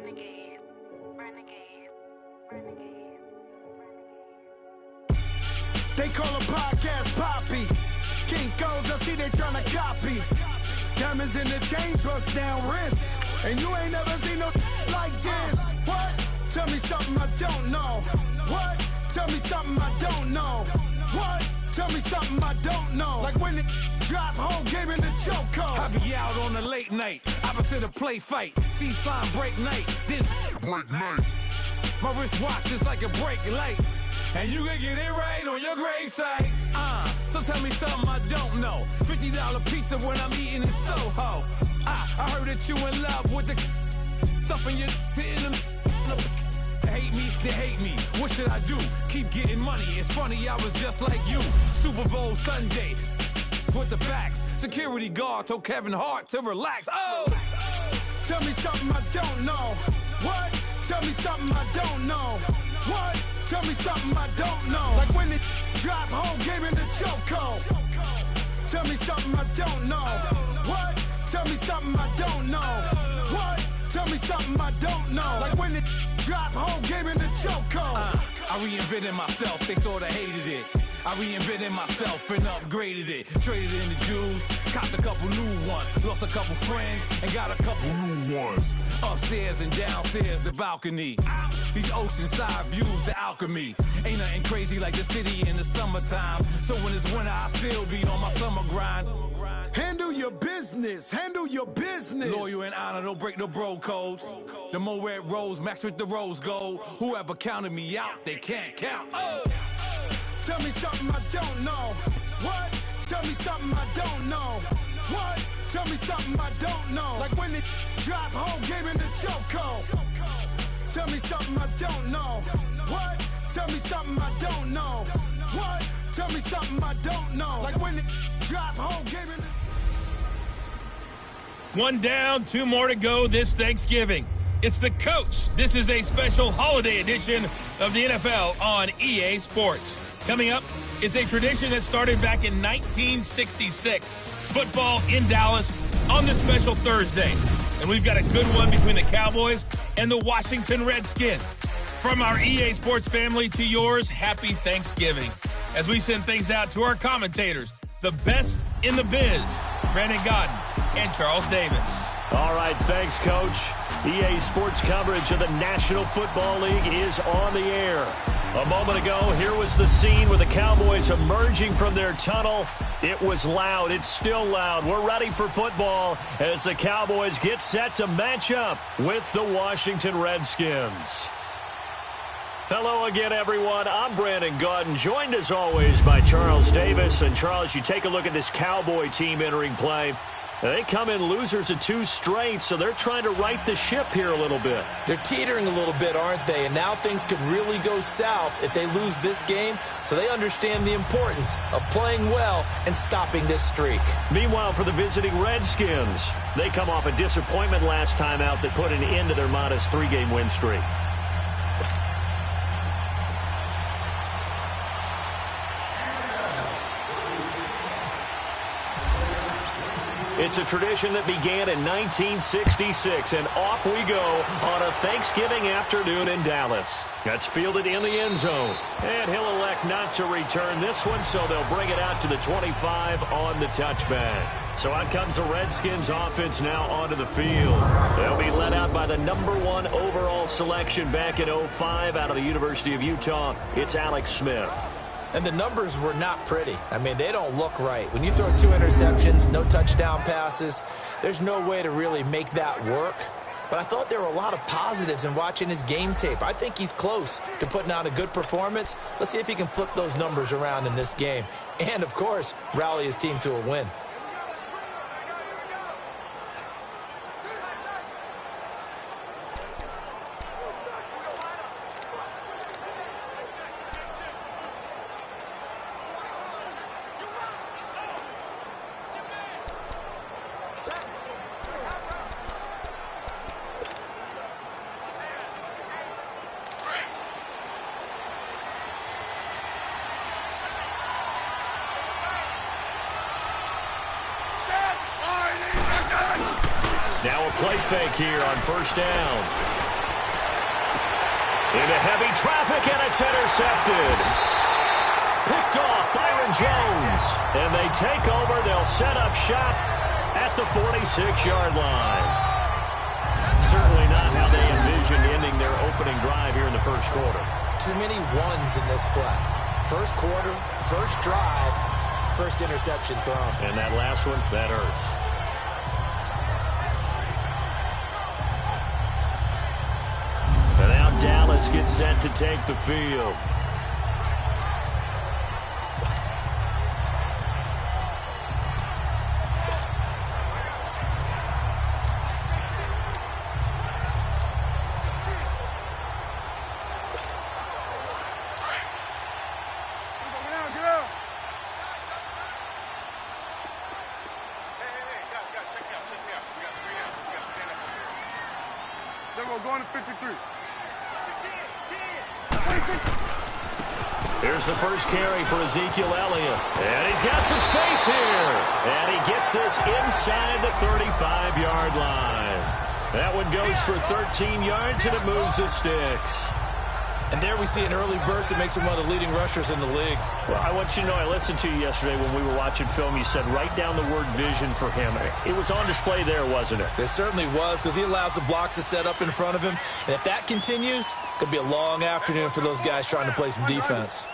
Renegade, renegade, renegade, renegade. They call a podcast Poppy. Kinkos, I see they tryna copy. Diamonds in the chains, bust down wrists. And you ain't never seen no like this. What? Tell me something I don't know. What? Tell me something I don't know. What? Tell me something I don't know. Like when it drop, whole game in the chokehold. I be out on a late night, opposite a play fight. See sign break night, this break night. My wristwatch is like a brake light. And you can get it right on your gravesite. So tell me something I don't know. $50 pizza when I'm eating in Soho. I heard that you in love with the stuff in your They hate me. What should I do? Keep getting money. It's funny, I was just like you. Super Bowl Sunday with the facts. Security guard told Kevin Hart to relax. Oh! Tell me something I don't know. What? Tell me something I don't know. What? Tell me something I don't know. Like when it drop, whole game in the chokehold. Tell me something I don't know. What? Tell me something I don't know. What? Tell me something I don't know. Like when it drop, whole game in the chokehold. I reinvented myself, they sorta hated it. I reinvented myself and upgraded it. Traded in the Jews, copped a couple new ones. Lost a couple friends and got a couple new ones. Upstairs and downstairs, the balcony. These oceanside views, the alchemy. Ain't nothing crazy like the city in the summertime. So when it's winter, I still be on my summer grind. Handle your business, handle your business. Loyal and honor, don't break the bro codes. The more red rose, max with the rose gold. Whoever counted me out, they can't count. Oh! Tell me something I don't know. What? Tell me something I don't know. What? Tell me something I don't know. Like when it drop, whole game in the chokehold. Tell me something I don't know. What? Tell me something I don't know. What? Tell me something I don't know. Like when it drop, whole game in the... One down, two more to go this Thanksgiving. It's the Coach. This is a special holiday edition of the NFL on EA Sports. Coming up, it's a tradition that started back in 1966. Football in Dallas on this special Thursday. And we've got a good one between the Cowboys and the Washington Redskins. From our EA Sports family to yours, happy Thanksgiving. As we send things out to our commentators, the best in the biz, Brandon Godden and Charles Davis. All right, thanks, Coach. EA Sports coverage of the National Football League is on the air. A moment ago, here was the scene with the Cowboys emerging from their tunnel. It was loud. It's still loud. We're ready for football as the Cowboys get set to match up with the Washington Redskins. Hello again, everyone. I'm Brandon Godden, joined as always by Charles Davis. And Charles, you take a look at this Cowboy team entering play. They come in losers of two straight, so they're trying to right the ship here a little bit. They're teetering a little bit, aren't they? And now things could really go south if they lose this game, so they understand the importance of playing well and stopping this streak. Meanwhile, for the visiting Redskins, they come off a disappointment last time out that put an end to their modest three-game win streak. It's a tradition that began in 1966, and off we go on a Thanksgiving afternoon in Dallas. That's fielded in the end zone, and he'll elect not to return this one, so they'll bring it out to the 25 on the touchback. So out comes the Redskins offense now onto the field. They'll be led out by the #1 overall selection back in 2005 out of the University of Utah. It's Alex Smith. And the numbers were not pretty. I mean, they don't look right. When you throw 2 interceptions, no touchdown passes, there's no way to really make that work. But I thought there were a lot of positives in watching his game tape. I think he's close to putting out a good performance. Let's see if he can flip those numbers around in this game. And, of course, rally his team to a win. Now a play fake here on first down. Into heavy traffic, and it's intercepted. Picked off Byron Jones. And they take over. They'll set up shop at the 46-yard line. Certainly not how they envisioned ending their opening drive here in the first quarter. Too many ones in this play. First quarter, first drive, first interception thrown. And that last one, that hurts. And now Dallas gets set to take the field. Going to 53. Here's the first carry for Ezekiel Elliott. And he's got some space here. And he gets this inside the 35-yard line. That one goes for 13 yards, and it moves the sticks. And there we see an early burst that makes him one of the leading rushers in the league. Well, I want you to know, I listened to you yesterday when we were watching film. You said write down the word vision for him. It was on display there, wasn't it? It certainly was, because he allows the blocks to set up in front of him. And if that continues, it could be a long afternoon for those guys trying to play some defense.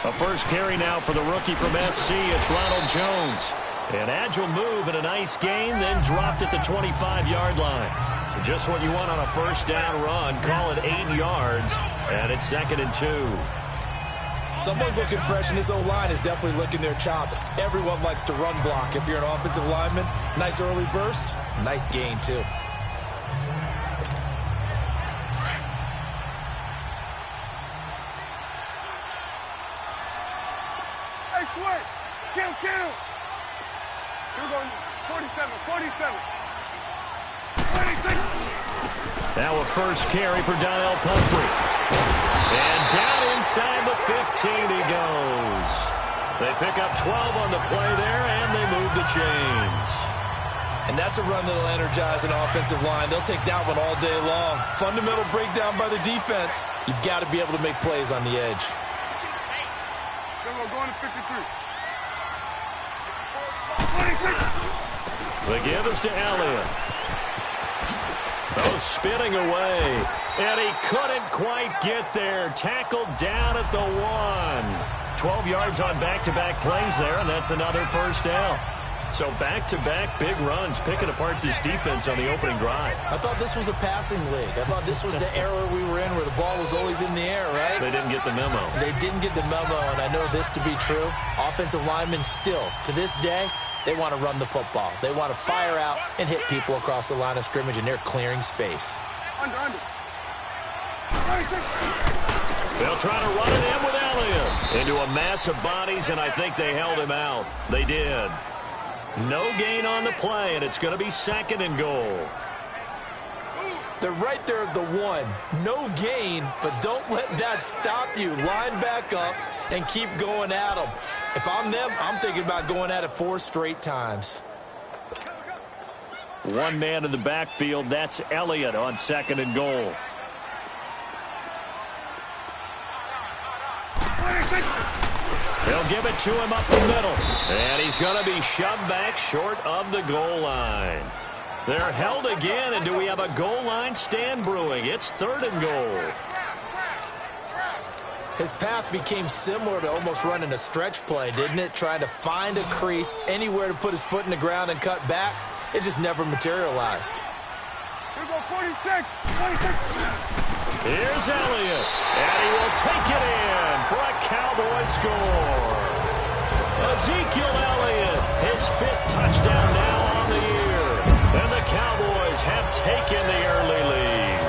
A first carry now for the rookie from SC. It's Ronald Jones. An agile move and a nice gain, then dropped at the 25-yard line. Just what you want on a first down run. Call it 8 yards, and it's 2nd and 2. Someone's looking fresh, and his O-line is definitely licking their chops. Everyone likes to run block. If you're an offensive lineman, nice early burst, nice gain, too. Hey, Sweat! Kill! We're going 47. 26. Now a first carry for Donnell Pumphrey. And down inside the 15 he goes. They pick up 12 on the play there, and they move the chains. And that's a run that'll energize an offensive line. They'll take that one all day long. Fundamental breakdown by the defense. You've got to be able to make plays on the edge. We're going to 53. 26. The give is to Elliott. Oh, spinning away. And he couldn't quite get there. Tackled down at the 1. 12 yards on back-to-back plays there, and that's another first down. So back-to-back big runs, picking apart this defense on the opening drive. I thought this was a passing league. I thought this was the era we were in where the ball was always in the air, right? They didn't get the memo. They didn't get the memo, and I know this to be true. Offensive linemen still, to this day, they want to run the football. They want to fire out and hit people across the line of scrimmage, and they're clearing space. Under. They'll try to run it in with Elliott into a mass of bodies, and I think they held him out. They did. No gain on the play, and it's going to be 2nd and goal. They're right there at the 1. No gain, but don't let that stop you. Line back up and keep going at them. If I'm them, I'm thinking about going at it 4 straight times. One man in the backfield. That's Elliott on 2nd and goal. They'll give it to him up the middle. And he's going to be shoved back short of the goal line. They're held again, and do we have a goal line stand brewing? It's 3rd and goal. His path became similar to almost running a stretch play, didn't it? Trying to find a crease, anywhere to put his foot in the ground and cut back. It just never materialized. Here we go, 46. Here's Elliott, and he will take it in for a Cowboy score. Ezekiel Elliott, his 5th touchdown now on the year. And the Cowboys have taken the early lead.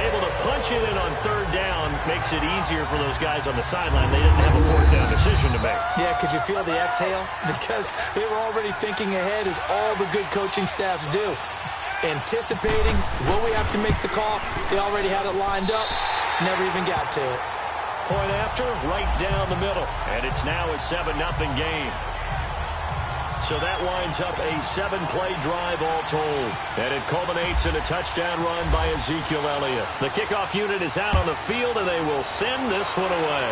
Able to punch it in on 3rd down makes it easier for those guys on the sideline. They didn't have a 4th down decision to make. Yeah, could you feel the exhale? Because they were already thinking ahead, as all the good coaching staffs do. Anticipating, will we have to make the call? They already had it lined up, never even got to it. Point after, right down the middle. And it's now a 7-0 game. So that winds up a 7-play drive all told. And it culminates in a touchdown run by Ezekiel Elliott. The kickoff unit is out on the field, and they will send this one away.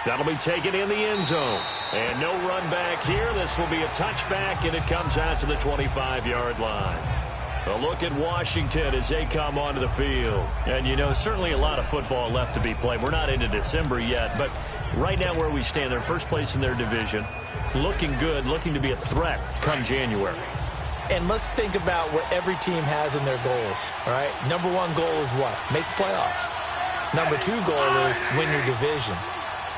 That'll be taken in the end zone. And no run back here. This will be a touchback, and it comes out to the 25-yard line. A look at Washington as they come onto the field. And, you know, certainly a lot of football left to be played. We're not into December yet, but right now where we stand, they're in first place in their division. Looking good, looking to be a threat come January. And let's think about what every team has in their goals, all right? Number one goal is what? Make the playoffs. Number two goal is win your division.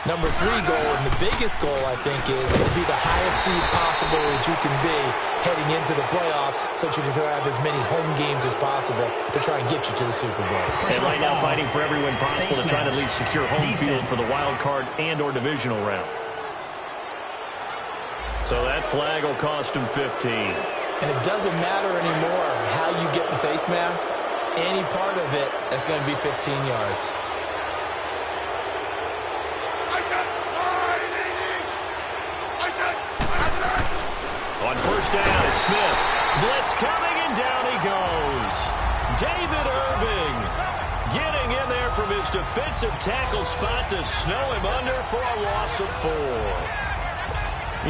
Number three goal, and the biggest goal, I think, is to be the highest seed possible that you can be heading into the playoffs so that you can have as many home games as possible to try and get you to the Super Bowl. And right now fighting for every win possible to try to at least secure home field for the wild card and or divisional round. So that flag will cost him 15. And it doesn't matter anymore how you get the face mask. Any part of it, that's going to be 15 yards. On first down, it's Smith. Blitz coming, and down he goes. David Irving getting in there from his defensive tackle spot to snow him under for a loss of 4.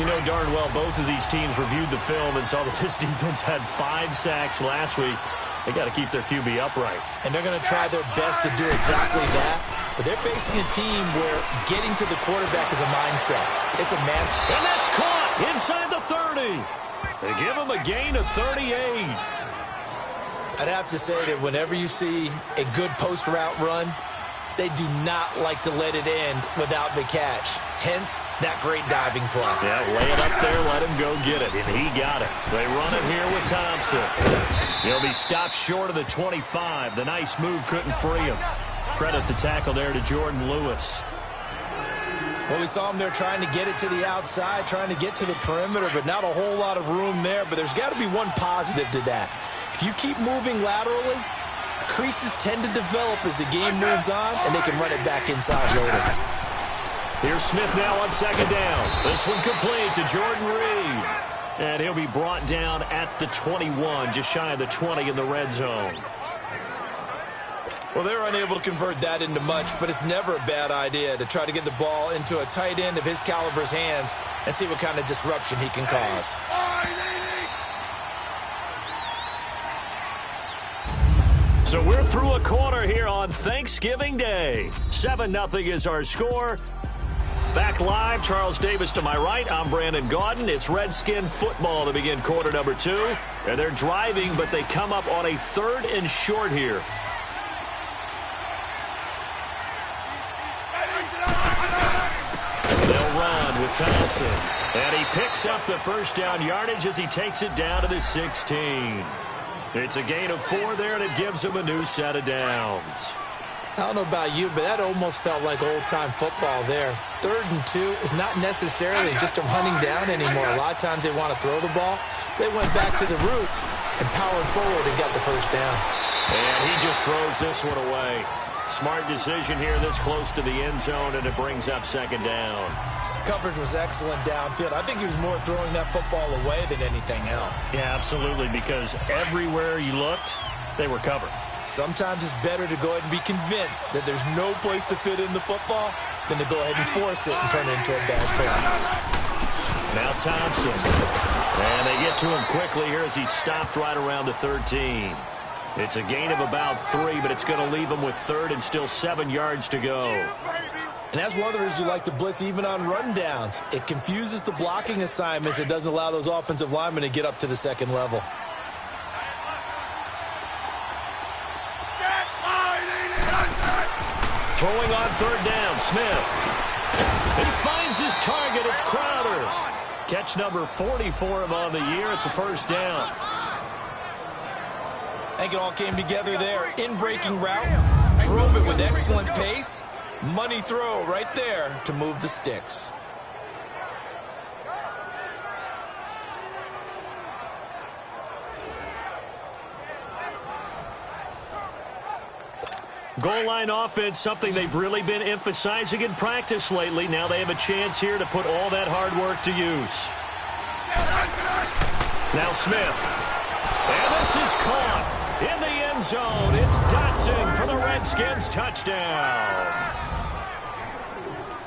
You know darn well both of these teams reviewed the film and saw that this defense had 5 sacks last week. They got to keep their QB upright. And they're going to try their best to do exactly that. But they're facing a team where getting to the quarterback is a mindset. It's a man's. And that's caught inside the 30. They give him a gain of 38. I'd have to say that whenever you see a good post route run, they do not like to let it end without the catch. Hence, that great diving play. Yeah, lay it up there, let him go get it, and he got it. They run it here with Thompson. He'll be stopped short of the 25. The nice move couldn't free him. Credit the tackle there to Jordan Lewis. Well, we saw him there trying to get it to the outside, trying to get to the perimeter, but not a whole lot of room there. But there's got to be one positive to that. If you keep moving laterally, creases tend to develop as the game moves on, and they can run it back inside later. Here's Smith now on second down. This one complete to Jordan Reed. And he'll be brought down at the 21, just shy of the 20 in the red zone. Well, they're unable to convert that into much, but it's never a bad idea to try to get the ball into a tight end of his caliber's hands and see what kind of disruption he can cause. So we're through a quarter here on Thanksgiving Day. 7-0 is our score. Back live, Charles Davis to my right. I'm Brandon Gaudin. It's Redskin football to begin quarter number 2. And they're driving, but they come up on a 3rd and short here. They'll run with Thompson. And he picks up the first down yardage as he takes it down to the 16. It's a gain of 4 there, and it gives him a new set of downs. I don't know about you, but that almost felt like old-time football there. 3rd and 2 is not necessarily just a running down anymore. A lot of times they want to throw the ball. They went back to the roots and powered forward and got the first down. And he just throws this one away. Smart decision here this close to the end zone, and it brings up second down. Coverage was excellent downfield. I think he was more throwing that football away than anything else. Yeah, absolutely, because everywhere you looked, they were covered. Sometimes it's better to go ahead and be convinced that there's no place to fit in the football than to go ahead and force it and turn it into a bad play. Now Thompson. And they get to him quickly here as he's stopped right around the 13. It's a gain of about 3, but it's going to leave him with 3rd and still 7 yards to go. And that's one of the reasons you like to blitz even on rundowns. It confuses the blocking assignments. It doesn't allow those offensive linemen to get up to the second level. Throwing on 3rd down, Smith. He finds his target. It's Crowder. Catch number 40 for him on the year. It's a first down. I think it all came together there. In-breaking route. Drove it with excellent pace. Money throw right there to move the sticks. Goal line offense, something they've really been emphasizing in practice lately. Now they have a chance here to put all that hard work to use. Now Smith. And this is caught in the end zone. It's Dotson for the Redskins touchdown.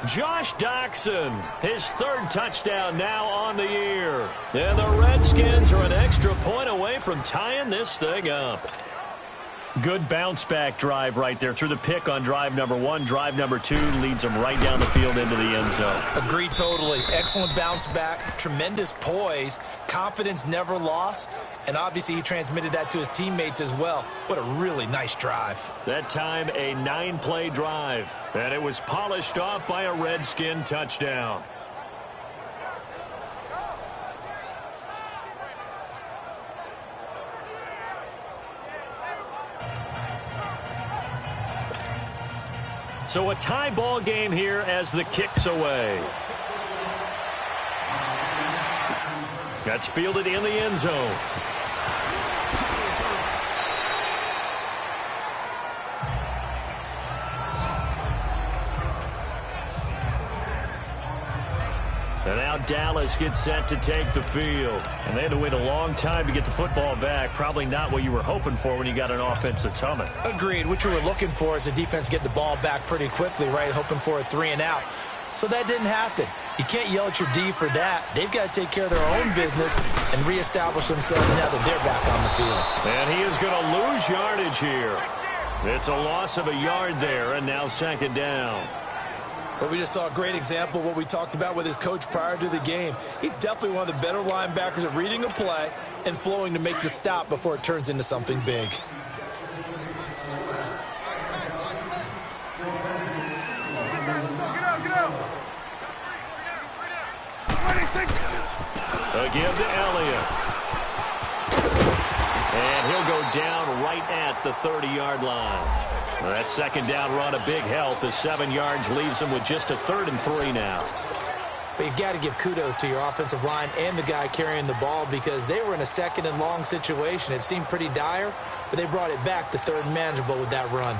Josh Doctson, his third touchdown now on the year. And the Redskins are an extra point away from tying this thing up. Good bounce-back drive right there. Through the pick on drive number 1. Drive number 2 leads them right down the field into the end zone. Agree totally. Excellent bounce-back, tremendous poise, confidence never lost, and obviously he transmitted that to his teammates as well. What a really nice drive. That time, a 9-play drive, and it was polished off by a Redskin touchdown. So a tie ball game here as the kick's away. That's fielded in the end zone. And now Dallas gets set to take the field. And they had to wait a long time to get the football back. Probably not what you were hoping for when you got an offense that's humming. Agreed. What you were looking for is the defense get the ball back pretty quickly, right? Hoping for a 3-and-out. So that didn't happen. You can't yell at your D for that. They've got to take care of their own business and reestablish themselves now that they're back on the field. And he is going to lose yardage here. It's a loss of a yard there, and now second down. But we just saw a great example of what we talked about with his coach prior to the game. He's definitely one of the better linebackers at reading a play and flowing to make the stop before it turns into something big. Again to Elliott. And he'll go down right at the 30-yard line. That second down run a big help. The 7 yards leaves him with just a 3rd and 3 now. But you've got to give kudos to your offensive line and the guy carrying the ball because they were in a 2nd and long situation. It seemed pretty dire, but they brought it back to 3rd and manageable with that run.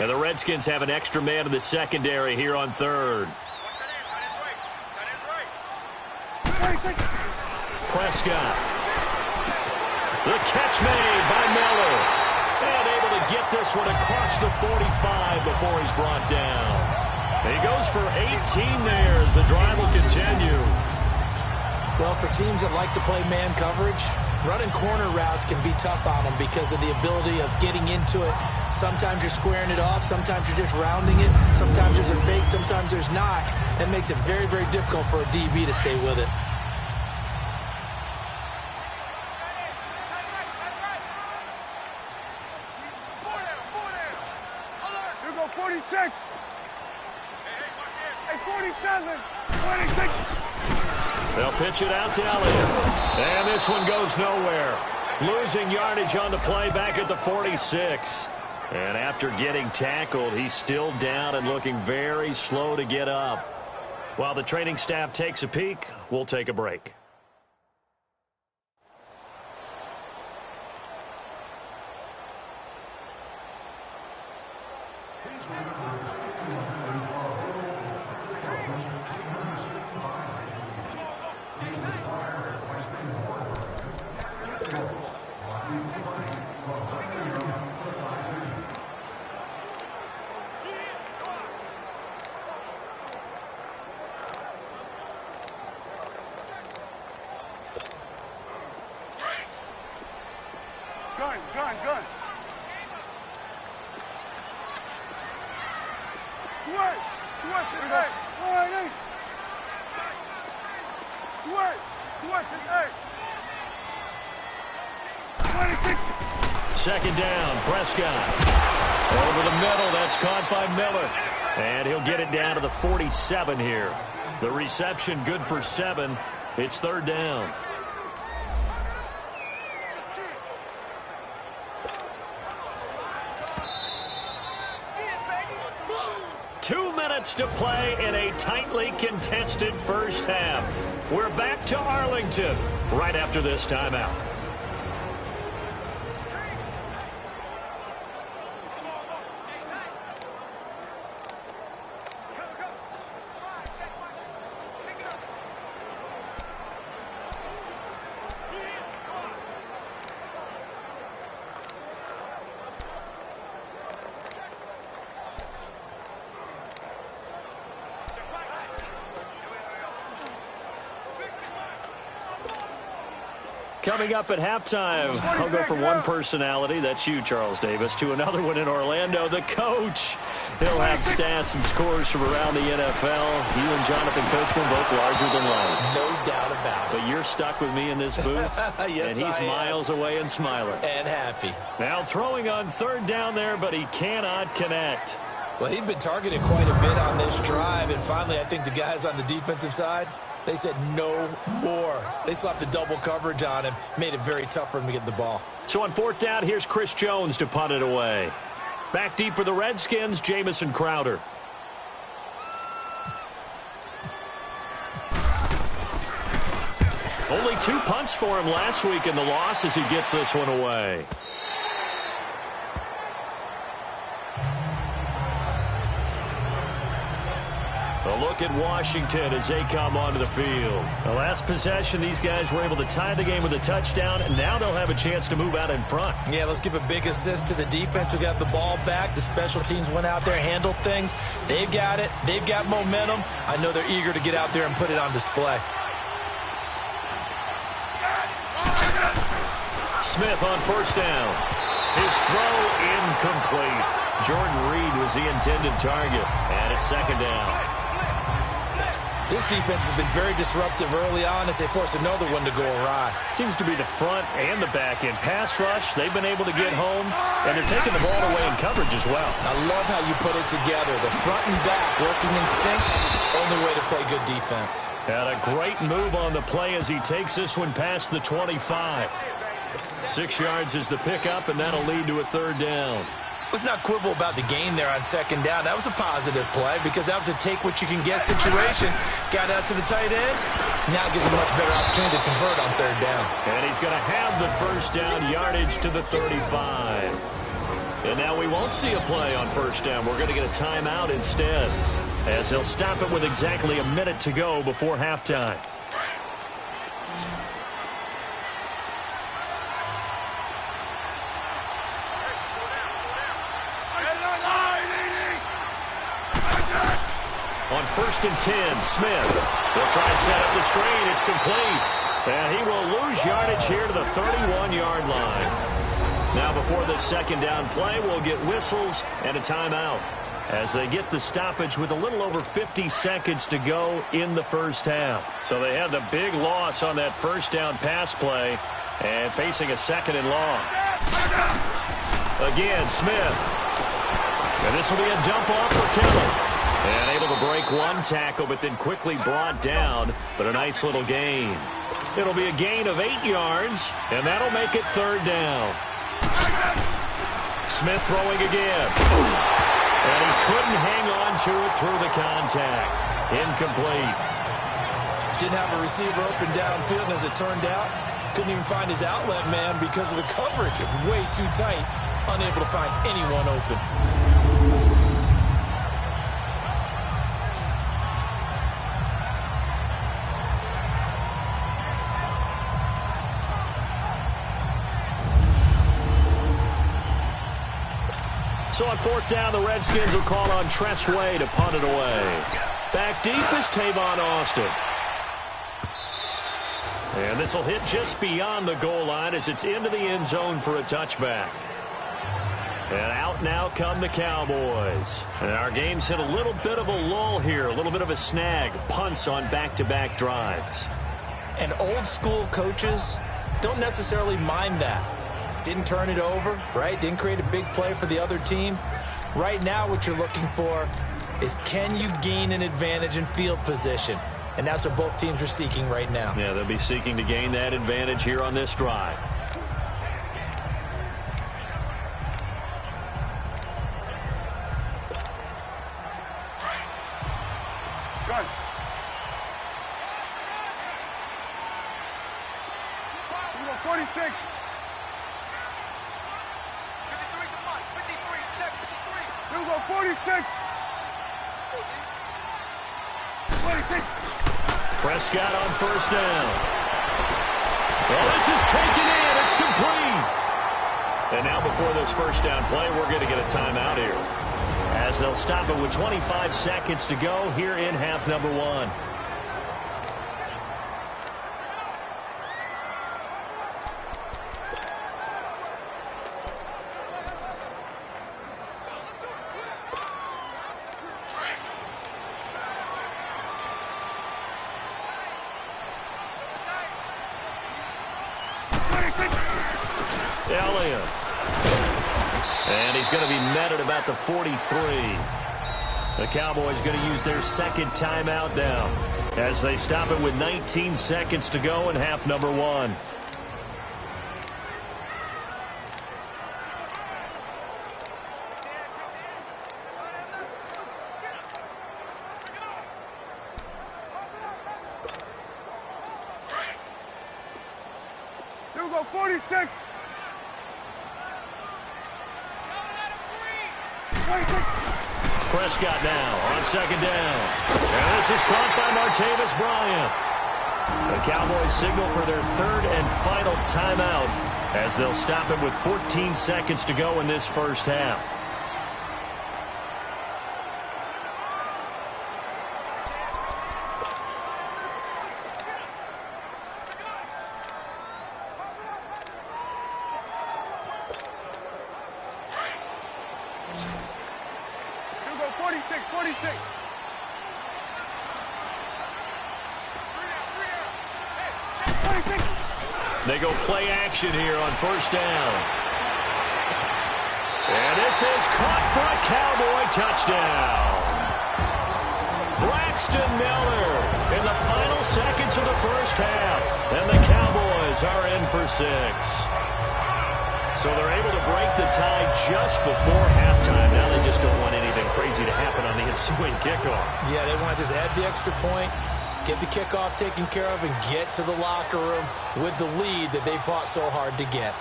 And the Redskins have an extra man in the secondary here on 3rd. Prescott. The catch made by Miller. And able to get this one across the 45 before he's brought down. He goes for 18 there as the drive will continue. Well, for teams that like to play man coverage, running corner routes can be tough on them because of the ability of getting into it. Sometimes you're squaring it off. Sometimes you're just rounding it. Sometimes there's a fake. Sometimes there's not. That makes it very, very difficult for a DB to stay with it. Here we go, 46. Hey, 47. 26. They'll pitch it out to Elliott. And this one goes nowhere. Losing yardage on the play back at the 46. And after getting tackled, he's still down and looking very slow to get up. While the training staff takes a peek, we'll take a break. Gun. Sweat to the 8. Sweat to the 8. 26. Second down, Prescott. Over the middle, that's caught by Miller. And he'll get it down to the 47 here. The reception good for 7. It's 3rd down. To play in a tightly contested first half. We're back to Arlington right after this timeout. Coming up at halftime, I'll go from one personality, that's you, Charles Davis, to another one in Orlando, the coach. He'll have stats and scores from around the NFL. You and Jonathan Coachman both larger than life. No doubt about it. But you're stuck with me in this booth, yes, and he's miles away and smiling. And happy. Now throwing on third down there, but he cannot connect. Well, he'd been targeted quite a bit on this drive, and finally I think the guys on the defensive side, they said no more. They slapped the double coverage on him, made it very tough for him to get the ball. So on fourth down, here's Chris Jones to punt it away. Back deep for the Redskins, Jamison Crowder. Only 2 punts for him last week in the loss as he gets this one away. A look at Washington as they come onto the field. The last possession, these guys were able to tie the game with a touchdown, and now they'll have a chance to move out in front. Yeah, let's give a big assist to the defense who got the ball back. The special teams went out there, handled things. They've got it. They've got momentum. I know they're eager to get out there and put it on display. Smith on first down. His throw incomplete. Jordan Reed was the intended target, and it's second down. This defense has been very disruptive early on as they force another one to go awry. Seems to be the front and the back end. Pass rush, they've been able to get home, and they're taking the ball away in coverage as well. I love how you put it together. The front and back working in sync, only way to play good defense. Had a great move on the play as he takes this one past the 25. 6 yards is the pickup, and that'll lead to a third down. Let's not quibble about the gain there on second down. That was a positive play because that was a take-what-you-can-get situation. Got out to the tight end. Now gives him a much better opportunity to convert on third down. And he's going to have the first down yardage to the 35. And now we won't see a play on first down. We're going to get a timeout instead, as they'll stop it with exactly a minute to go before halftime. On first and 10, Smith will try and set up the screen. It's complete. And he will lose yardage here to the 31-yard line. Now before this second down play, we'll get whistles and a timeout as they get the stoppage with a little over 50 seconds to go in the first half. So they had the big loss on that first down pass play and facing a second and long. Again, Smith. And this will be a dump off for Kittle. And able to break one tackle, but then quickly brought down, but a nice little gain. It'll be a gain of 8 yards, and that'll make it third down. Smith throwing again. And he couldn't hang on to it through the contact. Incomplete. Didn't have a receiver open downfield, and as it turned out, couldn't even find his outlet man because of the coverage. It was way too tight, unable to find anyone open. So on fourth down, the Redskins will call on Tress Way to punt it away. Back deep is Tavon Austin. And this will hit just beyond the goal line as it's into the end zone for a touchback. And out now come the Cowboys. And our game's hit a little bit of a lull here, a little bit of a snag. Punts on back-to-back drives. And old school coaches don't necessarily mind that. Didn't turn it over, right? Didn't create a big play for the other team. Right now what you're looking for is, can you gain an advantage in field position? And that's what both teams are seeking right now. Yeah, they'll be seeking to gain that advantage here on this drive. Good. We go 46. 46. 26. Prescott on first down. Well, this is taken in. It's complete. And now before this first down play, we're going to get a timeout here, as they'll stop it with 25 seconds to go here in half number one. Bryant. And he's going to be met at about the 43. The Cowboys going to use their second timeout now as they stop it with 19 seconds to go in half number one. You go 46. 26. Prescott now on second down. And this is caught by Martavis Bryant. The Cowboys signal for their third and final timeout as they'll stop it with 14 seconds to go in this first half. You go 46, 46. They go play action here on first down. And this is caught for a Cowboy touchdown. Braxton Miller in the final seconds of the first half. And the Cowboys are in for 6. So they're able to break the tie just before halftime. Now they just don't want anything crazy to happen on the ensuing kickoff. Yeah, they want to just add the extra point, get the kickoff taken care of, and get to the locker room with the lead that they fought so hard to get.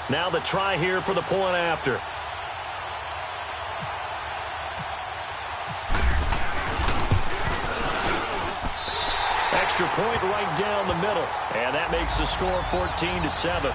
Now the try here for the point after. Extra point right down the middle. And that makes the score 14-7.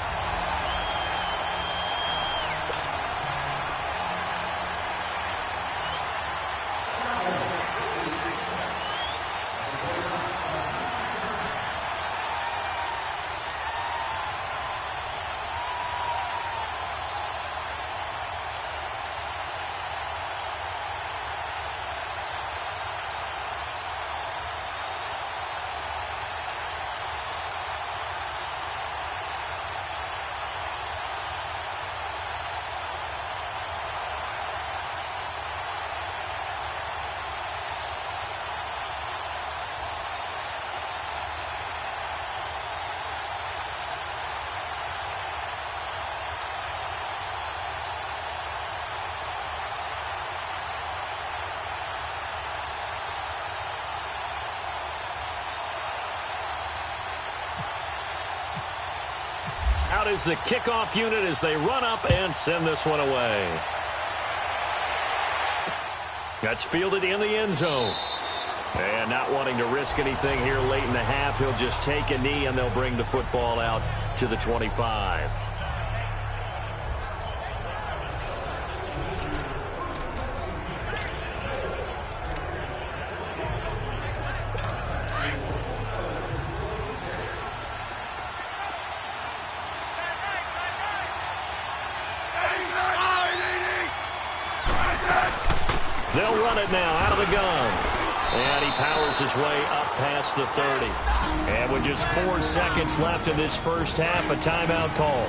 Out is the kickoff unit as they run up and send this one away. That's fielded in the end zone. And not wanting to risk anything here late in the half, he'll just take a knee and they'll bring the football out to the 25. They'll run it now out of the gun. And he powers his way up past the 30. And with just 4 seconds left in this first half, a timeout call.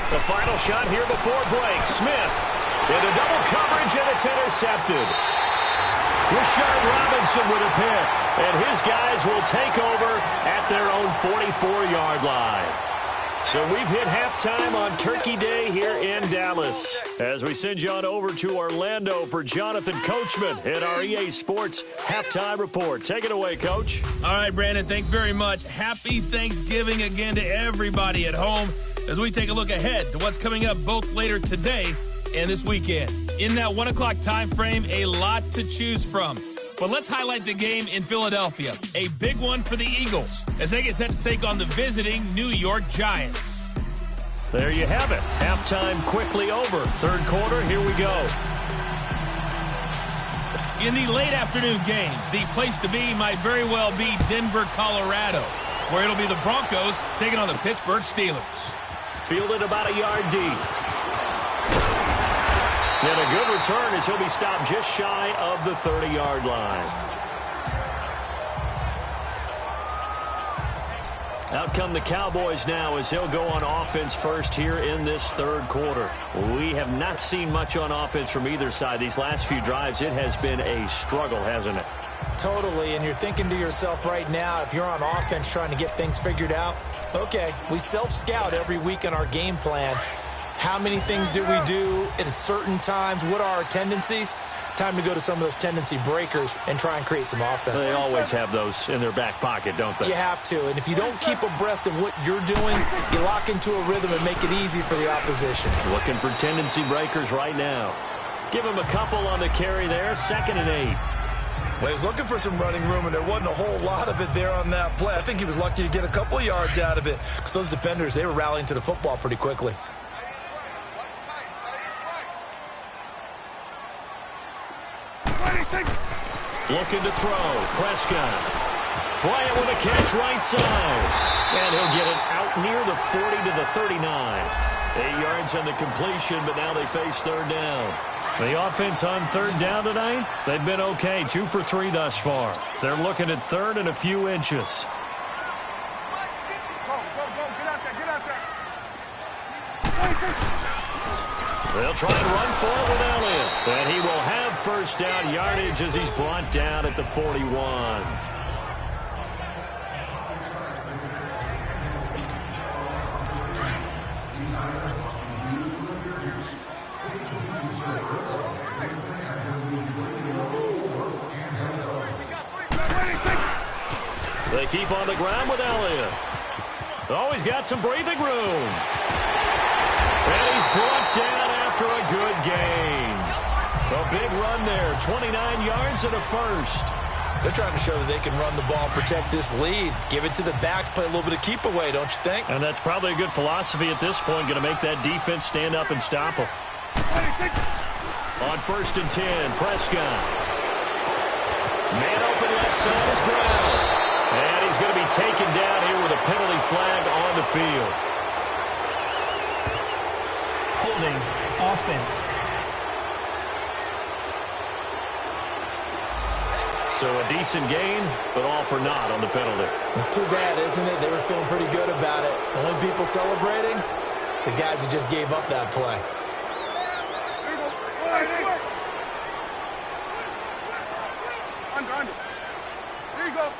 The final shot here before break. Smith into double coverage, and it's intercepted. Rashard Robinson with a pick, and his guys will take over at their own 44-yard line. So we've hit halftime on Turkey Day here in Dallas. As we send you on over to Orlando for Jonathan Coachman at our EA Sports Halftime Report. Take it away, Coach. All right, Brandon, thanks very much. Happy Thanksgiving again to everybody at home as we take a look ahead to what's coming up both later today and this weekend. In that 1 o'clock time frame, a lot to choose from. But let's highlight the game in Philadelphia. A big one for the Eagles as they get set to take on the visiting New York Giants. There you have it. Halftime quickly over. Third quarter, here we go. In the late afternoon games, the place to be might very well be Denver, Colorado, where it'll be the Broncos taking on the Pittsburgh Steelers. Fielded about a yard deep. And a good return as he'll be stopped just shy of the 30-yard line. Out come the Cowboys now as they'll go on offense first here in this third quarter. We have not seen much on offense from either side. These last few drives, it has been a struggle, hasn't it? Totally, and you're thinking to yourself right now, if you're on offense trying to get things figured out, okay, we self-scout every week in our game plan. How many things do we do at certain times? What are our tendencies? Time to go to some of those tendency breakers and try and create some offense. They always have those in their back pocket, don't they? You have to, and if you don't keep abreast of what you're doing, you lock into a rhythm and make it easy for the opposition. Looking for tendency breakers right now. Give him a couple on the carry there, 2nd and 8. Well, he was looking for some running room, and there wasn't a whole lot of it there on that play. I think he was lucky to get a couple of yards out of it because those defenders, they were rallying to the football pretty quickly. Looking to throw. Prescott. Bryant with a catch right side. And he'll get it out near the 40 to the 39. 8 yards on the completion, but now they face third down. The offense on third down tonight, they've been okay. 2 for 3 thus far. They're looking at third and a few inches. They'll try and run for it with Elliott. And he will have first down yardage as he's brought down at the 41. They keep on the ground with Elliott. Oh, he's got some breathing room. And he's brought down after a good gain. A big run there, 29 yards and a first. They're trying to show that they can run the ball and protect this lead. Give it to the backs, play a little bit of keep away, don't you think? And that's probably a good philosophy at this point, going to make that defense stand up and stop them. On 1st and 10, Prescott. Man open left side is Brown. And he's going to be taken down here with a penalty flag on the field. Holding offense. So a decent gain, but all for naught on the penalty. It's too bad, isn't it? They were feeling pretty good about it. The only people celebrating, the guys who just gave up that play. Under. Here you go.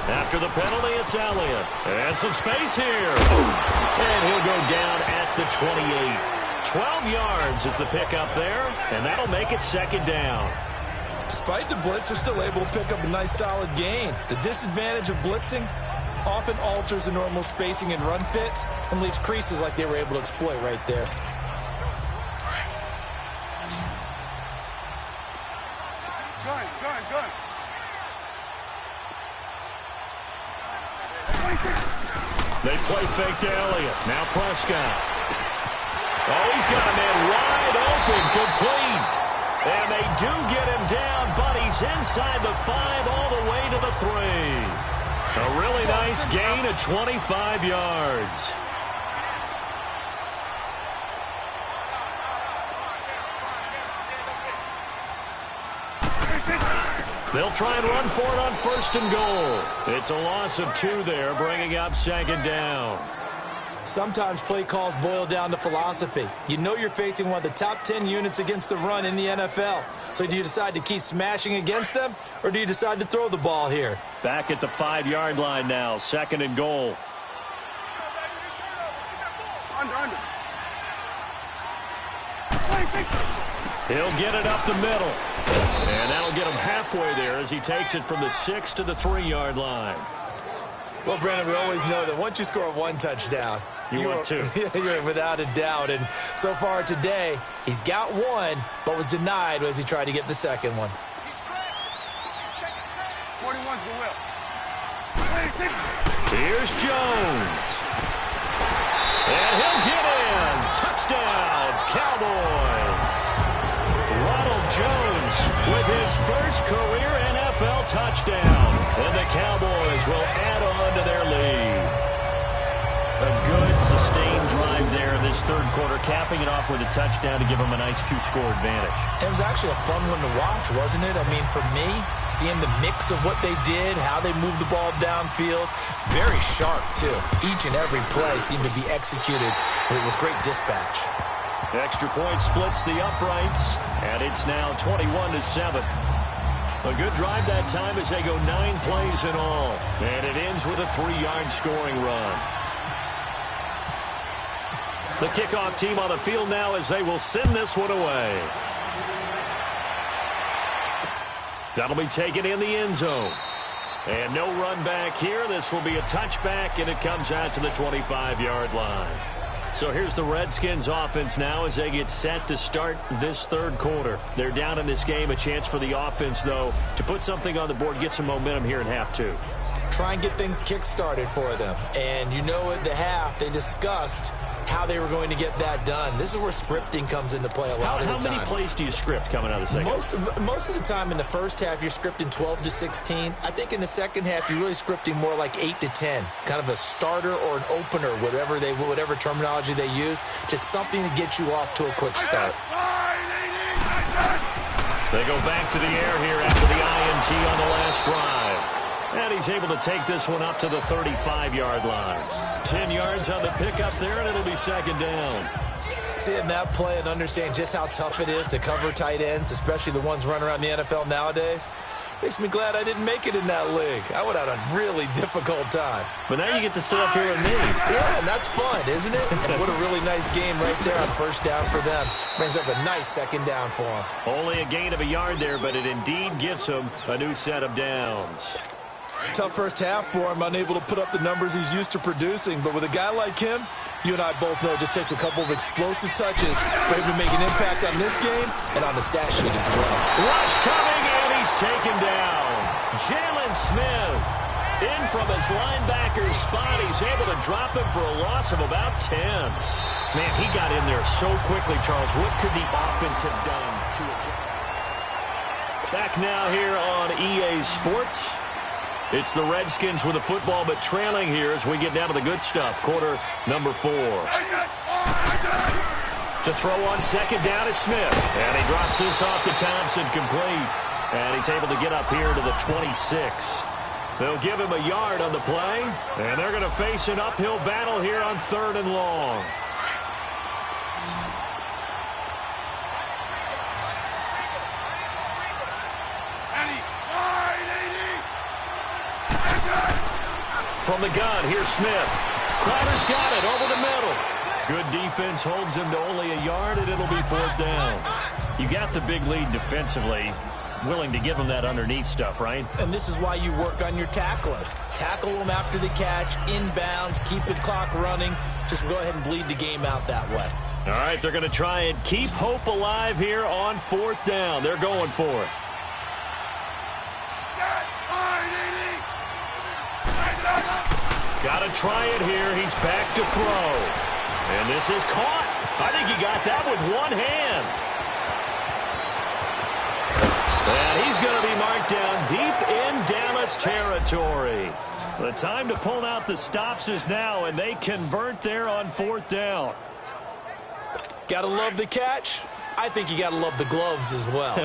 After the penalty, it's Elliott. And some space here. And he'll go down at the 28. 12 yards is the pickup there, and that'll make it 2nd down. Despite the blitz, they're still able to pick up a nice solid gain. The disadvantage of blitzing often alters the normal spacing and run fits and leaves creases like they were able to exploit right there. Gun. They play fake to Elliott. Now Prescott. Oh, he's got a man wide open, complete. And they do get him down, but he's inside the 5 all the way to the 3. A really nice gain of 25 yards. They'll try and run for it on 1st and goal. It's a loss of 2 there, bringing up 2nd down. Sometimes play calls boil down to philosophy. You know you're facing one of the top 10 units against the run in the NFL. So do you decide to keep smashing against them, or do you decide to throw the ball here? Back at the 5-yard line now, 2nd and goal. Under. He'll get it up the middle. And that'll get him halfway there as he takes it from the 6 to the 3-yard line. Well, Brandon, we always know that once you score 1 touchdown, you want 2. You're without a doubt. And so far today, he's got 1, but was denied as he tried to get the 2nd one. 41's the will. Here's Jones. And he'll get in. Touchdown, Cowboys. Ronald Jones with his first career NFL touchdown. And the Cowboys will add on to their lead. A good, sustained drive there in this third quarter, capping it off with a touchdown to give them a nice 2-score advantage. It was actually a fun one to watch, wasn't it? I mean, for me, seeing the mix of what they did, how they moved the ball downfield, very sharp, too. Each and every play seemed to be executed with great dispatch. Extra point splits the uprights, and it's now 21-7. A good drive that time as they go 9 plays in all. And it ends with a 3-yard scoring run. The kickoff team on the field now as they will send this one away. That'll be taken in the end zone. And no run back here. This will be a touchback, and it comes out to the 25-yard line. So here's the Redskins offense now as they get set to start this third quarter. They're down in this game. A chance for the offense, though, to put something on the board, get some momentum here in half two. Try and get things kick-started for them. And you know at the half, they discussed how they were going to get that done. This is where scripting comes into play a lot of the time. How many plays do you script coming out of the second? Most of the time in the first half, you're scripting 12 to 16. I think in the second half, you're really scripting more like 8 to 10. Kind of a starter or an opener, whatever terminology they use. Just something to get you off to a quick start. They go back to the air here after the INT on the last drive. And he's able to take this one up to the 35-yard line. 10 yards on the pickup there, and it'll be second down. Seeing that play and understanding just how tough it is to cover tight ends, especially the ones running around the NFL nowadays, makes me glad I didn't make it in that league. I would have had a really difficult time. But now you get to sit up here with me. Yeah, and that's fun, isn't it? And what a really nice game right there on first down for them. Brings up a nice second down for them. Only a gain of a yard there, but it indeed gives him a new set of downs. Tough first half for him, unable to put up the numbers he's used to producing. But with a guy like him, you and I both know it just takes a couple of explosive touches for him to make an impact on this game and on the stat sheet as well. Rush coming, and he's taken down. Jalen Smith in from his linebacker spot. He's able to drop him for a loss of about 10. Man, he got in there so quickly, Charles. What could the offense have done to it? Back now here on EA Sports. It's the Redskins with the football, but trailing here as we get down to the good stuff. Quarter number 4. To throw on second down is Smith. And he drops this off to Thompson, complete. And he's able to get up here to the 26. They'll give him a yard on the play. And they're going to face an uphill battle here on 3rd and long. From the gun, here's Smith. Crowder's got it over the middle. Good defense holds him to only a yard, and it'll be 4th down. You got the big lead defensively. Willing to give him that underneath stuff, right? And this is why you work on your tackling. Tackle them after the catch, inbounds, keep the clock running. Just go ahead and bleed the game out that way. All right, they're going to try and keep hope alive here on 4th down. They're going for it. Got to try it here. He's back to throw. And this is caught. I think he got that with one hand. And he's going to be marked down deep in Dallas territory. The time to pull out the stops is now, and they convert there on 4th down. Got to love the catch. I think you got to love the gloves as well.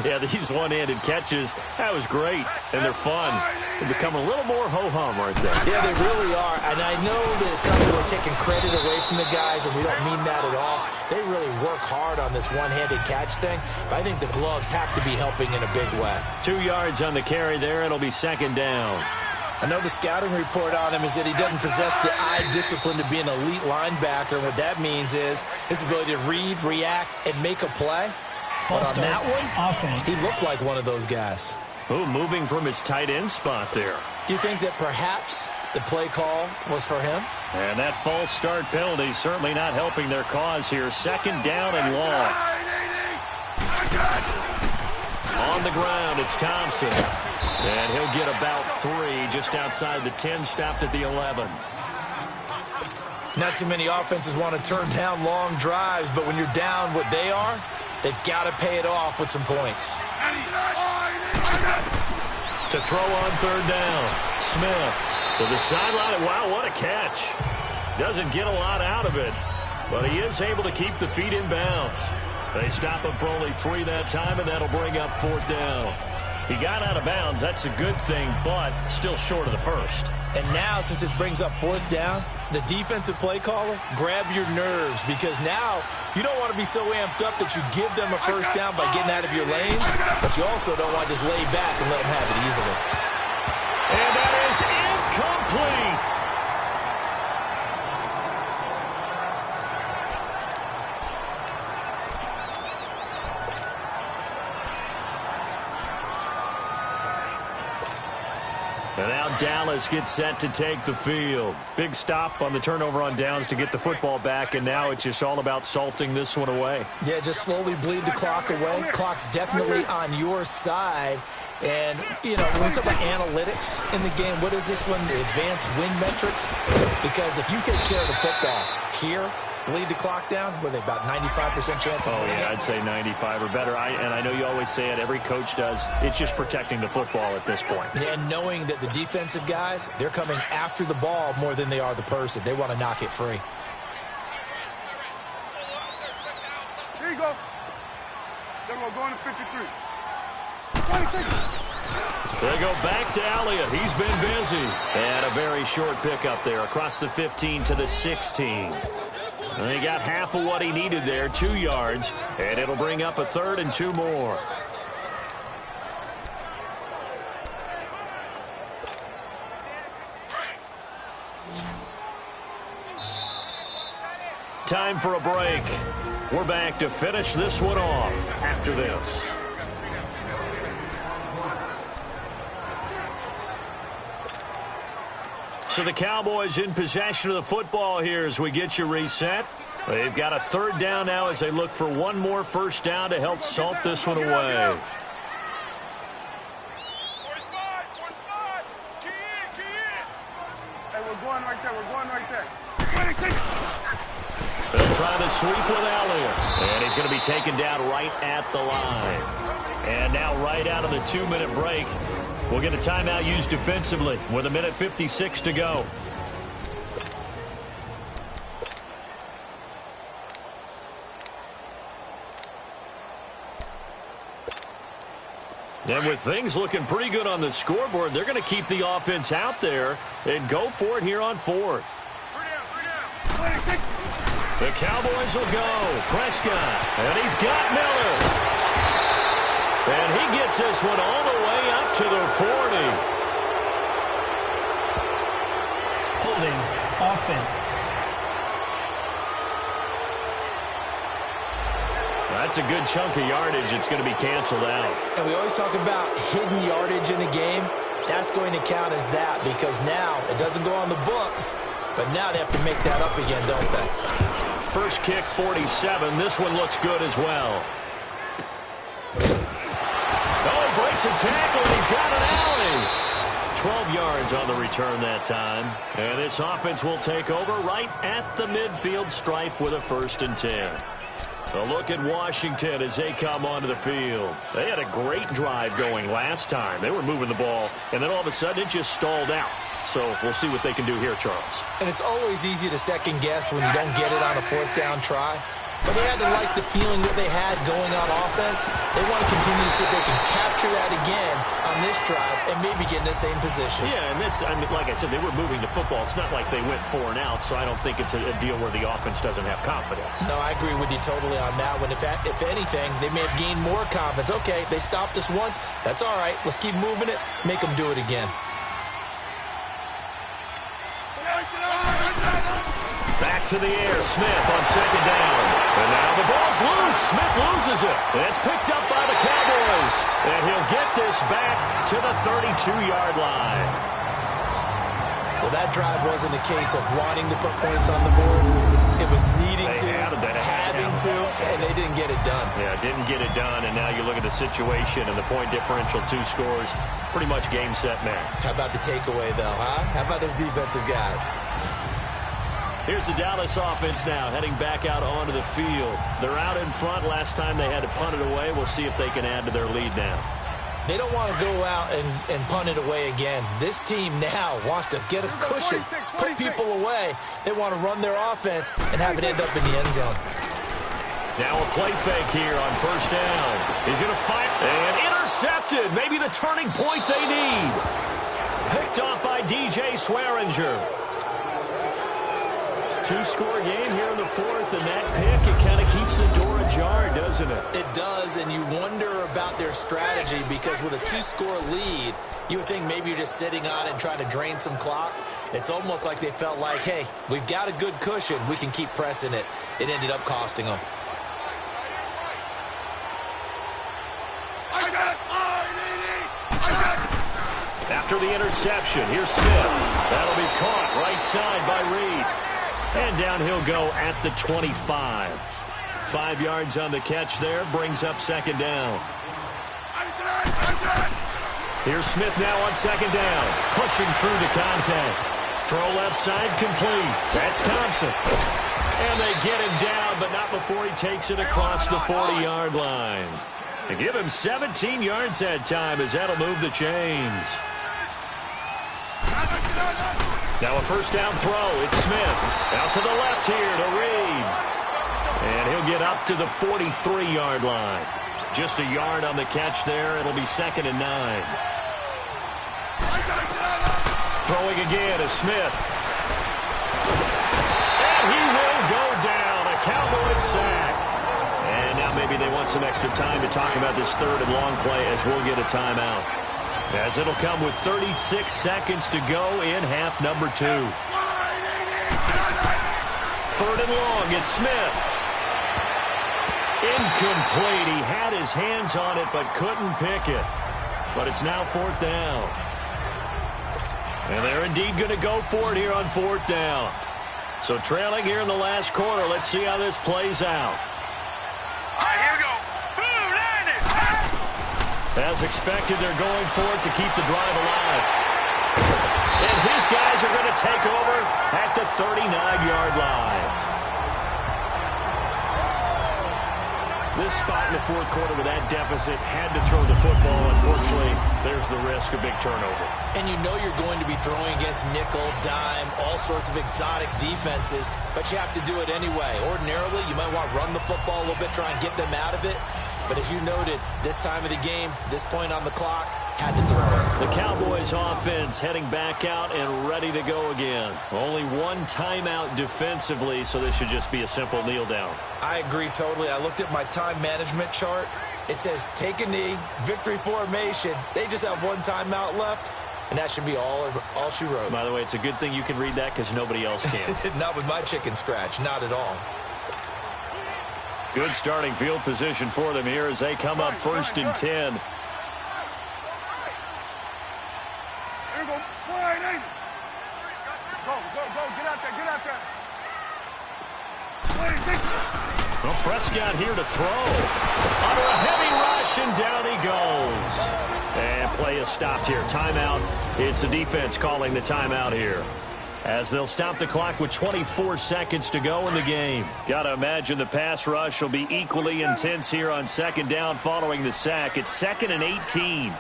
Yeah, these one-handed catches, that was great, and they're fun. They become a little more ho-hum, aren't they? Yeah, they really are, and I know that it sounds like we're taking credit away from the guys, and we don't mean that at all. They really work hard on this one-handed catch thing, but I think the gloves have to be helping in a big way. 2 yards on the carry there. It'll be 2nd down. I know the scouting report on him is that he doesn't possess the eye discipline to be an elite linebacker. And what that means is his ability to read, react, and make a play. But on that one, offense. He looked like one of those guys. Ooh, moving from his tight end spot there. Do you think that perhaps the play call was for him? And that false start penalty certainly not helping their cause here. 2nd down and long. On the ground, it's Thompson. And he'll get about 3 just outside the 10, stopped at the 11. Not too many offenses want to turn down long drives, but when you're down what they are, they've got to pay it off with some points. To throw on 3rd down, Smith to the sideline. Wow, what a catch. Doesn't get a lot out of it, but he is able to keep the feet in bounds. They stop him for only 3 that time, and that'll bring up 4th down. He got out of bounds. That's a good thing, but still short of the first. And now, since this brings up 4th down, the defensive play caller, grab your nerves, because now you don't want to be so amped up that you give them a first down by getting out of your lanes, but you also don't want to just lay back and let them have it easily. And that is incomplete. And now Dallas gets set to take the field. Big stop on the turnover on downs to get the football back, and now it's just all about salting this one away. Yeah, just slowly bleed the clock away. Clock's definitely on your side. And, you know, when we talk about analytics in the game, what is this one? The advanced win metrics? Because if you take care of the football here, bleed the clock down, were they about 95% chance of winning? Yeah, I'd say 95 or better. And I know you always say it, every coach does. It's just protecting the football at this point. And knowing that the defensive guys, they're coming after the ball more than they are the person. They want to knock it free. Here you go. Then we're going to 53. They go back to Elliott. He's been busy. And a very short pickup there across the 15 to the 16. And he got half of what he needed there, 2 yards, and it'll bring up a 3rd and 2 more. Time for a break. We're back to finish this one off after this. So the Cowboys in possession of the football here as we get you reset. They've got a 3rd down now as they look for one more first down to help salt this one away. Hey, we're going right there. We're going right there. They'll try the sweep with Elliott. And he's going to be taken down right at the line. And now right out of the 2-minute break, we'll get a timeout used defensively with 1:56 to go. And with things looking pretty good on the scoreboard, they're going to keep the offense out there and go for it here on 4th. The Cowboys will go. Prescott, and he's got Miller. And he gets this one all the way up to the 40. Holding offense. That's a good chunk of yardage. It's going to be canceled out. And we always talk about hidden yardage in a game. That's going to count as that because now it doesn't go on the books, but now they have to make that up again, don't they? First kick, 47. This one looks good as well. Oh, breaks a tackle, and he's got an alley. 12 yards on the return that time. And this offense will take over right at the midfield stripe with a 1st and 10. A look at Washington as they come onto the field. They had a great drive going last time. They were moving the ball, and then all of a sudden it just stalled out. So we'll see what they can do here, Charles. And it's always easy to second guess when you don't get it on a 4th down try. But they had to like the feeling that they had going on offense. They want to continue to see if they can capture that again on this drive and maybe get in the same position. Yeah, and that's, I mean, like I said, they were moving the football. It's not like they went 4 and out, so I don't think it's a deal where the offense doesn't have confidence. No, I agree with you totally on that one. If anything, they may have gained more confidence. Okay, they stopped us once. That's all right. Let's keep moving it. Make them do it again. Back to the air, Smith on 2nd down. And now the ball's loose. Smith loses it. And it's picked up by the Cowboys. And he'll get this back to the 32-yard line. Well, that drive wasn't a case of wanting to put points on the board. It was needing having to, and they didn't get it done. Yeah, didn't get it done, and now you look at the situation and the point differential, 2 scores, pretty much game, set, match. How about the takeaway, though, huh? How about those defensive guys? Here's the Dallas offense now heading back out onto the field. They're out in front. Last time they had to punt it away. We'll see if they can add to their lead now. They don't want to go out and punt it away again. This team now wants to get a cushion, put people away. They want to run their offense and have it end up in the end zone. Now a play fake here on first down. He's going to fight and intercepted. Maybe the turning point they need. Picked off by DJ Swearinger. Two-score game here in the fourth, and that pick, it kind of keeps the door ajar, doesn't it? It does, and you wonder about their strategy because with a two-score lead, you would think maybe you're just sitting on it and trying to drain some clock. It's almost like they felt like, hey, we've got a good cushion. We can keep pressing it. It ended up costing them. After the interception, here's Smith. That'll be caught right side by Reed. And down he'll go at the 25. 5 yards on the catch there, brings up second down. Here's Smith now on second down, pushing through the contact. Throw left side complete. That's Thompson. And they get him down, but not before he takes it across the 40-yard line. They give him 17 yards that time as that'll move the chains. Now a first down throw. It's Smith. Out to the left here to Reed. And he'll get up to the 43-yard line. Just a yard on the catch there. It'll be 2nd and 9. Throwing again is Smith. And he will go down. A Cowboys sack. And now maybe they want some extra time to talk about this third and long play as we'll get a timeout. As it'll come with 36 seconds to go in half number 2. 3rd and long, it's Smith. Incomplete. He had his hands on it but couldn't pick it. But it's now 4th down. And they're indeed going to go for it here on 4th down. So trailing here in the last quarter. Let's see how this plays out. As expected, they're going for it to keep the drive alive. And his guys are going to take over at the 39-yard line. This spot in the fourth quarter with that deficit had to throw the football. Unfortunately, there's the risk of big turnover. And you know you're going to be throwing against nickel, dime, all sorts of exotic defenses, but you have to do it anyway. Ordinarily, you might want to run the football a little bit, try and get them out of it. But as you noted, this time of the game, this point on the clock, had to throw it. The Cowboys offense heading back out and ready to go again. Only one timeout defensively, so this should just be a simple kneel down. I agree totally. I looked at my time management chart. It says take a knee, victory formation. They just have one timeout left, and that should be all she wrote. By the way, it's a good thing you can read that because nobody else can. Not with my chicken scratch, not at all. Good starting field position for them here as they come up 1st and 10. Here we go. Go. Get out there. Well, Prescott here to throw. Under a heavy rush, and down he goes. And play is stopped here. Timeout. It's the defense calling the timeout here, as they'll stop the clock with 24 seconds to go in the game. Got to imagine the pass rush will be equally intense here on 2nd down following the sack. It's 2nd and 18. Get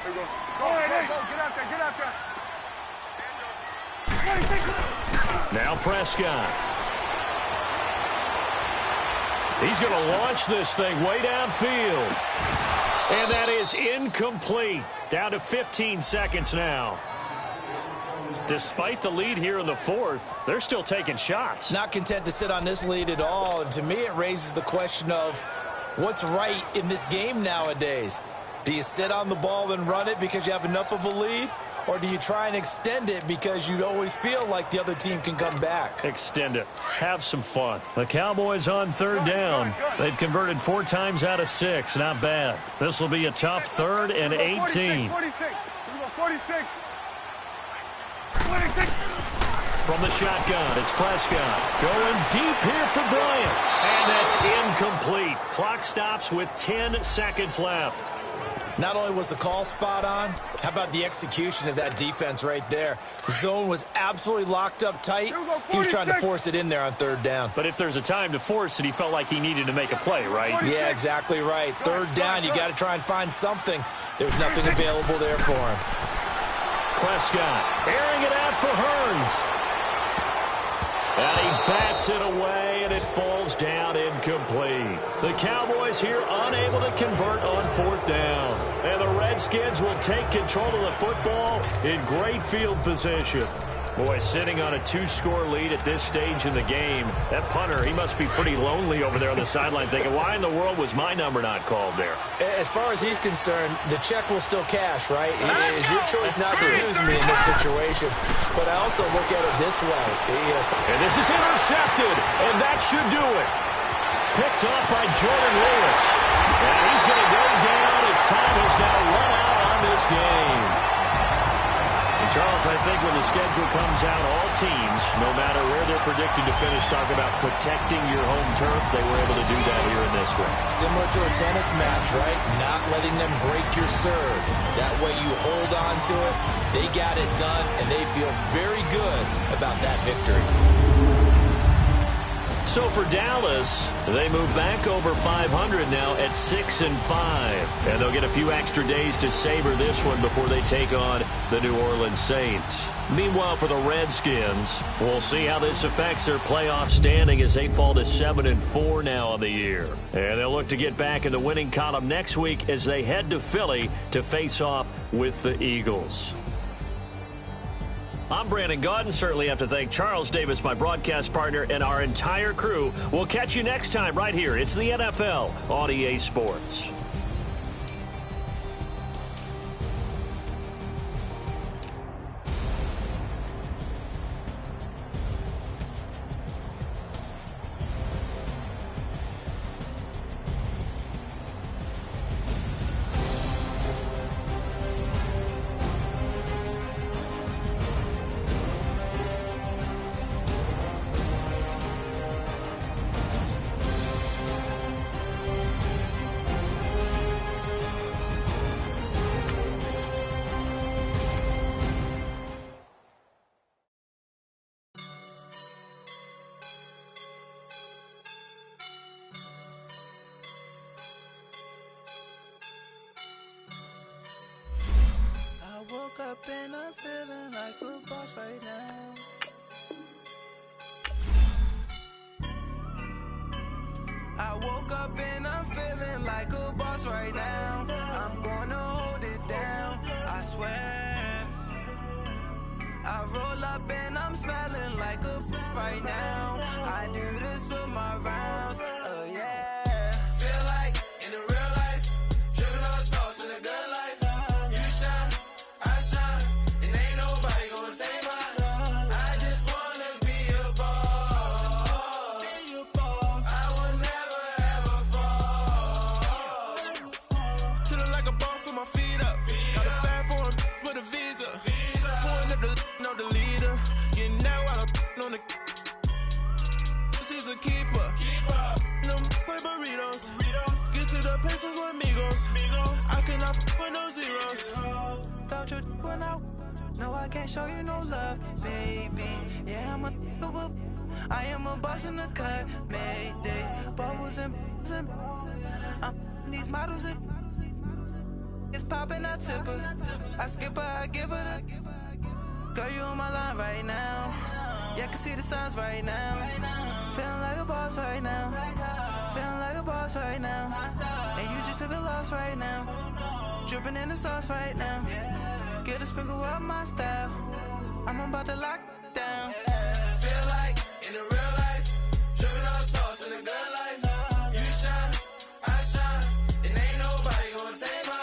out there. Now Prescott. He's going to launch this thing way downfield. And that is incomplete. Down to 15 seconds now. Despite the lead here in the fourth, they're still taking shots. Not content to sit on this lead at all. And to me, it raises the question of what's right in this game nowadays. Do you sit on the ball and run it because you have enough of a lead? Or do you try and extend it because you always feel like the other team can come back? Extend it. Have some fun. The Cowboys on 3rd down. They've converted 4 times out of 6. Not bad. This will be a tough 3rd and 18. 46. From the shotgun, it's Prescott. Going deep here for Bryant. And that's incomplete. Clock stops with 10 seconds left. Not only was the call spot on, how about the execution of that defense right there? The zone was absolutely locked up tight. He was trying to force it in there on 3rd down. But if there's a time to force it, he felt like he needed to make a play, right? Yeah, exactly right. 3rd down, you got to try and find something. There was nothing available there for him. Prescott airing it out for Hearns. And he bats it away, and it falls down incomplete. The Cowboys here unable to convert on 4th down. And the Redskins will take control of the football in great field position. Boy, sitting on a 2-score lead at this stage in the game, that punter, he must be pretty lonely over there on the sideline thinking, why in the world was my number not called there? As far as he's concerned, the check will still cash, right? It is your choice not to use me in this situation. But I also look at it this way. And this is intercepted, and that should do it. Picked up by Jordan Lewis. And he's going to go down as time has now run out on this game. And Charles, I think when the schedule comes out, all teams, no matter where they're predicted to finish, talk about protecting your home turf. They were able to do that here in this one. Similar to a tennis match, right? Not letting them break your serve. That way you hold on to it. They got it done, and they feel very good about that victory. So for Dallas, they move back over 500 now at 6-5. And they'll get a few extra days to savor this one before they take on the New Orleans Saints. Meanwhile, for the Redskins, we'll see how this affects their playoff standing as they fall to 7-4 now on the year. And they'll look to get back in the winning column next week as they head to Philly to face off with the Eagles. I'm Brandon Gaudin. Certainly have to thank Charles Davis, my broadcast partner, and our entire crew. We'll catch you next time right here. It's the NFL on EA Sports. Up and I'm feeling like a boss right now. I woke up and I'm feeling like a boss right now. I'm gonna hold it down, I swear. I roll up and I'm smelling like a right now. I do this for my rounds, yeah. Feel like in the real life, dripping on sauce in a good life. My feet up, got a bag for the visa. Pulling up the leader, getting that while I'm on the. She's a keeper. No play burritos. Get to the pesos with amigos. I cannot with no zeros. Don't you run out? No, I can't show you no love, baby. Yeah, I am a boss in the cut, Mayday. Bubbles and these models are. It's poppin', I tip her. I skip her, I give her the. Girl, you on my line right now. Yeah, I can see the signs right now. Feeling like a boss right now. Feeling like a boss right now. And you just took a loss right now. Dripping in the sauce right now. Get a sprinkle up my style. I'm about to lock it down. Feel like in the real life, dripping on sauce in a good life. You shine, I shine, and ain't nobody gonna take my.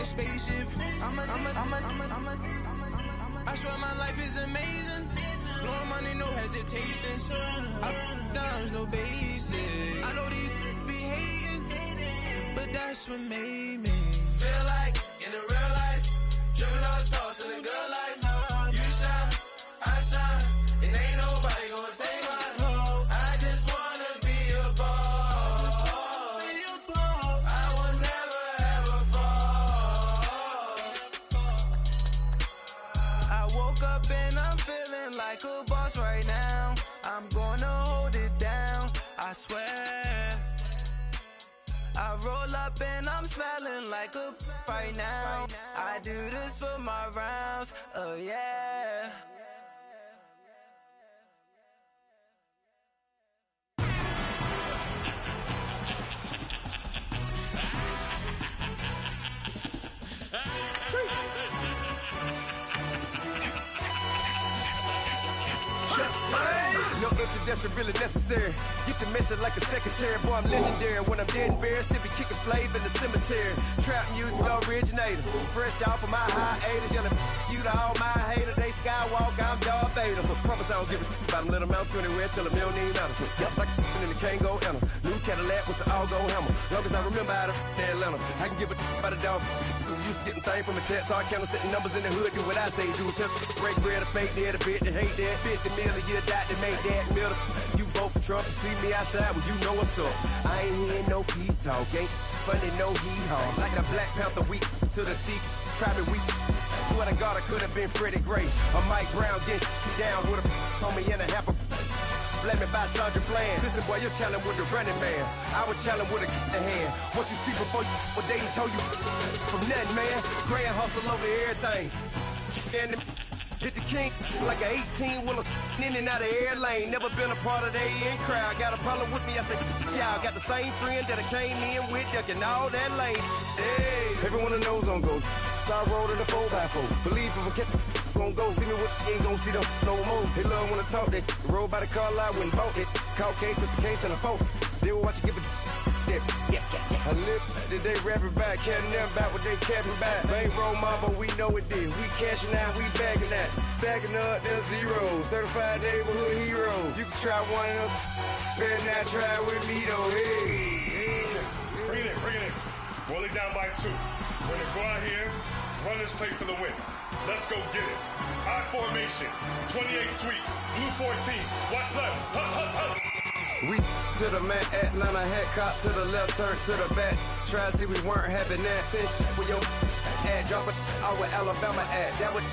Spaceship. I swear my life is amazing. Blowing money, no hesitation. Up, downs, no basic. I know these be hating, but that's what made me feel like in the real life. Dripping on sauce in a good life. You shine, I shine, and ain't nobody gonna take my home. I just wanna be a boss. I will never ever fall. I woke up and I'm feeling like a boss right now. I'm gonna hold it down, I swear. I roll up and I'm smelling like a right now. I do this for my rounds, oh yeah. No introduction really necessary. Get the message like a secretary. Boy, I'm legendary. When I'm dead and buried, still be kicking flavor in the cemetery. Trap music originator. Fresh off of my hiatus. Yelling you to all my haters. They skywalk, I'm Darth Vader. Promise I don't give a about them. Let them out anywhere till a million ain't matter. Yep, like in the Kango Anna. New Cadillac with an all-go hammer. Long as I remember out of Atlanta. I can give a about a dog. Used to getting things from a text. So I count setting numbers in the hood. Do what I say do. Tell break bread, a fake dead, a bit to hate that. 50 million, you die to make that middle. You vote for Trump, you see me outside, well, you know what's up. I ain't hearing no peace talk, ain't funny, no hee-haw. Like the Black Panther week to the teeth, try me weak. Swear to God, I could have been Freddie Gray. Or Mike Brown getting down with a on me and a half a blame me by Sandra Bland. Listen, boy, you're challenging with the running man. I was challenging with a hand. What you see before you, what they told you from nothing, man. Grand hustle over everything. And hit the king like an 18-wheeler in and out of air lane. Never been a part of the in crowd. Got a problem with me, I said, y'all got the same friend that I came in with, ducking all that lane. Hey, everyone that knows on go. I rolled in the 4x4. Believe if I kept gon' go see me with ain't gon' see them no more. They love when I talk, they roll by the car lot when bought it. Call case with the case and a phone. They will watch you give a that. I live today rapping back, caring them back what they capping back. Bankroll mama, we know it did. We cashing out, we bagging that. Stacking up, there's zero. Certified neighborhood hero. You can try one of them, better not try with me though. Hey. Bring it in. Roll it down by 2. We're gonna go out here, run this play for the win. Let's go get it. I formation, 28 sweeps, blue 14. Watch left. Hup. We to the man, Atlanta hat caught to the left, turn to the back. Try to see we weren't having that. Send with your ad, drop it out with Alabama ad. That would.